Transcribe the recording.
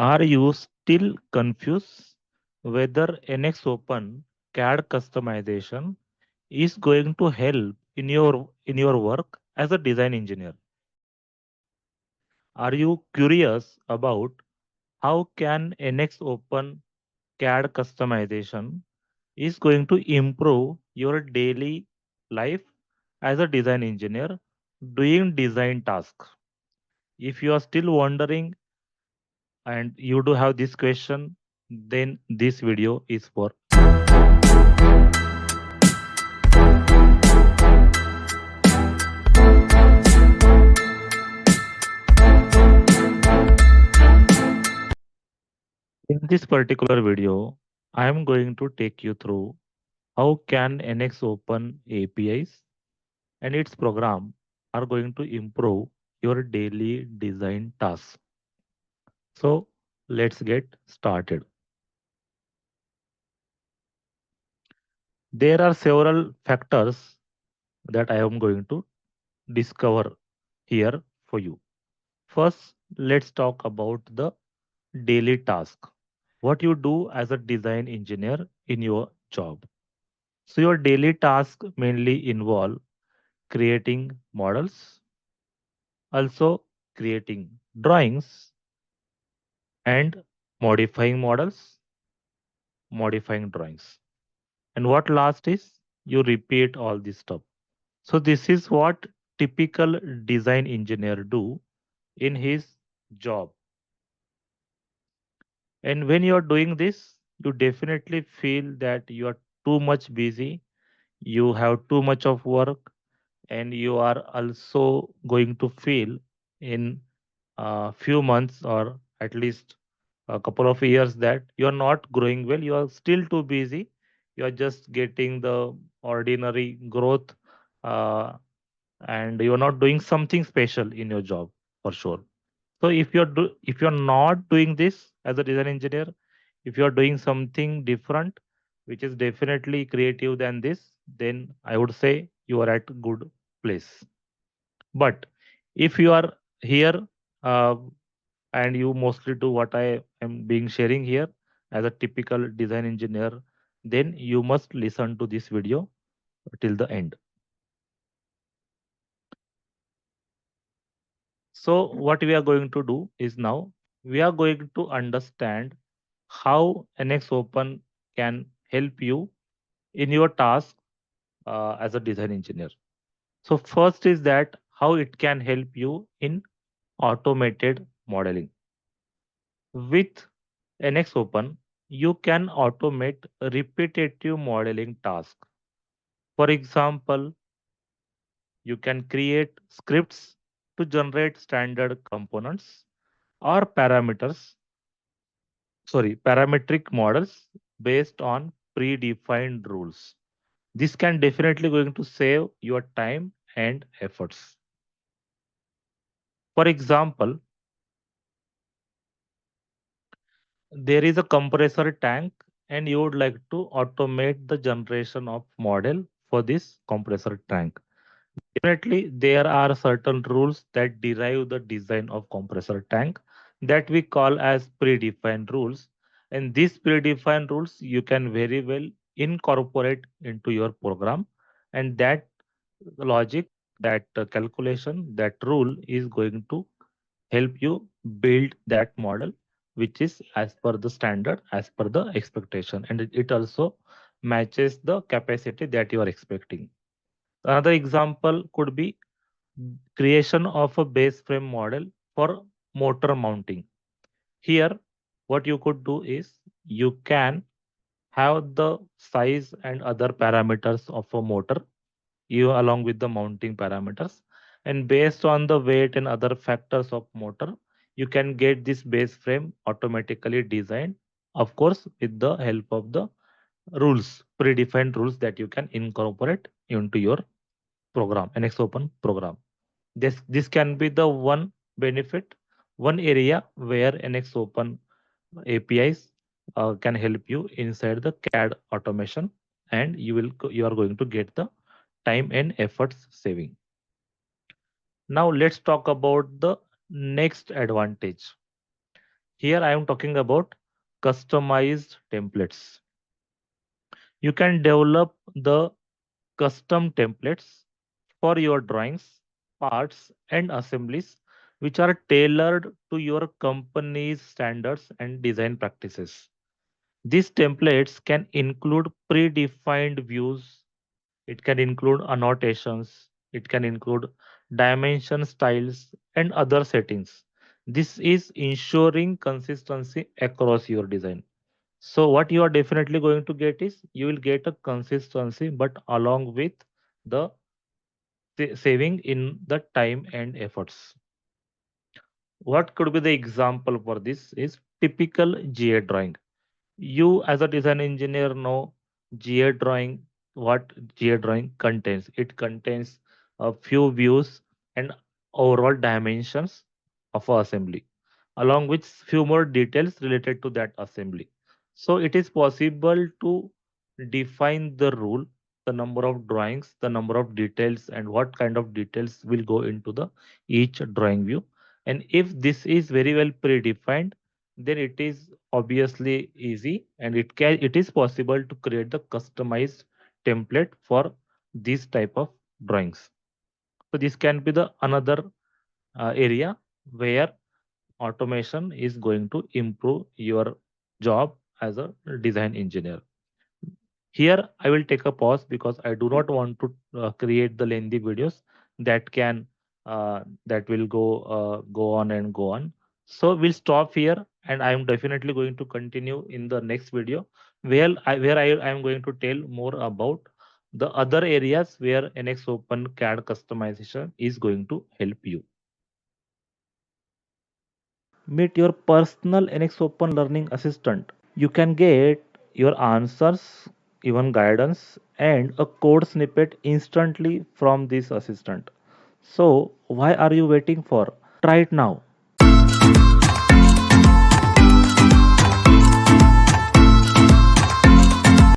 Are you still confused whether NX Open CAD customization is going to help in your work as a design engineer? Are you curious about how can NX Open CAD customization is going to improve your daily life as a design engineer doing design tasks? If you are still wondering and you do have this question, then this video is for. In this particular video, I am going to take you through how can NX Open APIs and its program are going to improve your daily design tasks. So let's get started. There are several factors that I am going to discover here for you. First, let's talk about the daily task. What you do as a design engineer in your job. So your daily tasks mainly involve creating models, also creating drawings and modifying models, modifying drawings. And what last is you repeat all this stuff. So this is what typical design engineer do in his job. And when you are doing this, you definitely feel that you are too much busy, you have too much of work, and you are also going to feel in a few months or at least a couple of years that you are not growing well, you are still too busy, you are just getting the ordinary growth, uh, and you are not doing something special in your job for sure. So if you're not doing this as a design engineer, if you're doing something different, which is definitely creative than this, then I would say you are at good place. But if you are here, uh, and you mostly do what I am being sharing here as a typical design engineer, then you must listen to this video till the end. So what we are going to do is now we are going to understand how NX Open can help you in your task as a design engineer. So first is that how it can help you in automated modeling. With NX Open, you can automate repetitive modeling tasks. For example, you can create scripts to generate standard components or parametric models based on predefined rules. This can definitely going to save your time and efforts. For example, there is a compressor tank and you would like to automate the generation of model for this compressor tank. Definitely, there are certain rules that derive the design of compressor tank that we call as predefined rules. And these predefined rules you can very well incorporate into your program, and that logic, that calculation, that rule is going to help you build that model which is as per the standard, as per the expectation, and it also matches the capacity that you are expecting. Another example could be creation of a base frame model for motor mounting. Here, what you could do is you can have the size and other parameters of a motor, you along with the mounting parameters, and based on the weight and other factors of motor, you can get this base frame automatically designed, of course, with the help of the rules, predefined rules that you can incorporate into your program, NX Open program. This can be the one benefit, one area where NX Open APIs can help you inside the CAD automation, and you are going to get the time and efforts saving. Now let's talk about the next advantage. Here I am talking about customized templates. You can develop the custom templates for your drawings, parts, and assemblies, which are tailored to your company's standards and design practices. These templates can include predefined views, it can include annotations, it can include dimension styles, and other settings. This is ensuring consistency across your design. So what you are definitely going to get is you will get a consistency, but along with the saving in the time and efforts. What could be the example for this is typical GA drawing. You as a design engineer know GA drawing, what GA drawing contains. It contains a few views and overall dimensions of a assembly, along with few more details related to that assembly. So it is possible to define the rule, the number of drawings, the number of details, and what kind of details will go into the each drawing view. And if this is very well predefined, then it is obviously easy, and it is possible to create the customized template for this type of drawings. So this can be the another area where automation is going to improve your job as a design engineer. Here, I will take a pause because I do not want to create the lengthy videos that can that will go on and go on. So we'll stop here, and I am definitely going to continue in the next video where I am going to tell more about the other areas where NX Open CAD customization is going to help you. Meet your personal NX Open learning assistant. You can get your answers, even guidance, and a code snippet instantly from this assistant. So, why are you waiting for? Try it now.